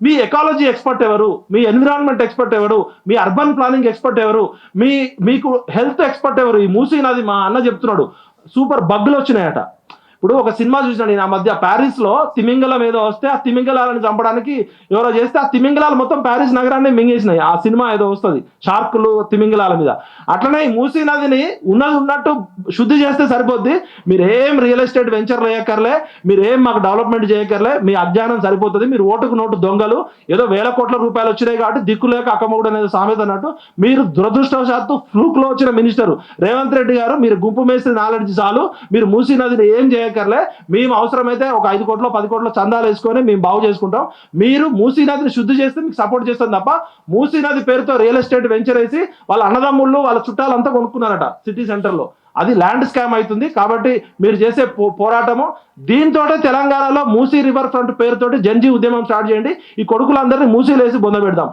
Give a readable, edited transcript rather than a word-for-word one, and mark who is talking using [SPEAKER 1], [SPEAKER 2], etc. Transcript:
[SPEAKER 1] మీ ecology expert ఎవరు, మీ environment expert ఎవరు, మీ urban planning expert ఎవరు, మీకు హెల్త్ ఎక్స్పర్ట్ ఎవరు? ఈ మూసీ నది మా అన్న చెప్తున్నాడు సూపర్ బగ్గులు వచ్చినాయట. ఇప్పుడు ఒక సినిమా చూసినా నేను ఆ మధ్య, ప్యారిస్ లో తిమింగలం ఏదో వస్తే ఆ తిమింగలాలను చంపడానికి ఎవరో చేస్తే ఆ తిమింగలాలు మొత్తం ప్యారిస్ నగరాన్ని మింగేసినాయి. ఆ సినిమా ఏదో వస్తుంది షార్కులు తిమింగలాల మీద. అట్లనే ఈ మూసీ నదిని ఉన్నది ఉన్నట్టు శుద్ధి చేస్తే సరిపోద్ది. మీరేం రియల్ ఎస్టేట్ వెంచర్లు వేయక్కర్లే, మీరేం మాకు డెవలప్మెంట్ చేయక్కర్లే, మీ అజ్ఞానం సరిపోతుంది. మీరు ఓటుకు నోటు దొంగలు, ఏదో వేల కోట్ల రూపాయలు వచ్చినాయి కాబట్టి దిక్కులేక అక్కమొగుడు అనేది సామెత అన్నట్టు మీరు దురదృష్టవశాత్తు ఫ్లూక్ లో వచ్చిన మినిస్టర్ రేవంత్ రెడ్డి గారు, మీరు గుంపు మేస్త్రి నాలెడ్జ్ చాలు, మీరు మూసీ నదిని ఏం చేయక్కర్లే, మేము అవసరమైతే ఒక 5 కోట్లు 10 కోట్ల చందాలు వేసుకొని మేము బాగు చేసుకుంటాం, మీరు మూసీ నదిని శుద్ధి చేస్తే మీకు సపోర్ట్ చేస్తాం తప్ప మూసీ నది పేరుతో రియల్ ఎస్టేట్ వెంచర్ వేసి వాళ్ళ అన్నదమ్ముళ్ళు వాళ్ళ చుట్టాలంతా కొనుక్కున్నారట సిటీ సెంటర్ లో. అది ల్యాండ్ స్కామ్ అవుతుంది. కాబట్టి మీరు చేసే పోరాటము దీంతో తెలంగాణలో మూసీ రివర్ ఫ్రంట్ పేరుతోటి జంజీ ఉద్యమం స్టార్ట్ చేయండి. ఈ కొడుకులందరినీ మూసీలేసి బొంద పెడదాం.